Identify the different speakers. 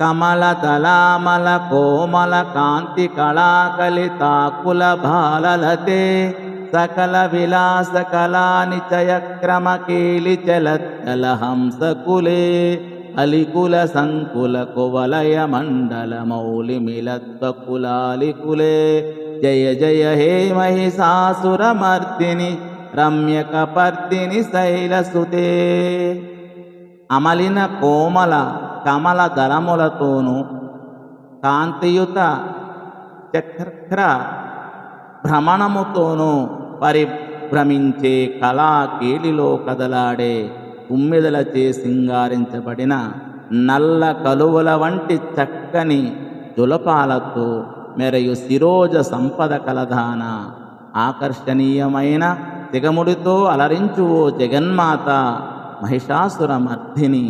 Speaker 1: కమలదళామల కోమల కాంతి కళాకలితాకుల భాలలతే సకల విలాస కళా నిచయ క్రమ కేలి చలత్కల హంసకులే అలికుల సంకుల కువలయ మండల మౌలి మిలత్వకులాలికులే జయ జయ హే మహిషాసురమర్దిని రమ్యకపర్దిని శైలసుతే. అమలిన కోమల కమల దళములతోనూ కాంతియుత చక్ర భ్రమణముతోనూ పరిభ్రమించే కళాకేలిలో కదలాడే తుమ్మెదలచే సింగారించబడిన నల్ల కలువల వంటి చక్కని జులపాలతో మెరయు శిరోజ సంపద కలధాన ఆకర్షణీయమైన సిగముడితో అలరించు ఓ జగన్మాత మహిషాసురమర్దిని.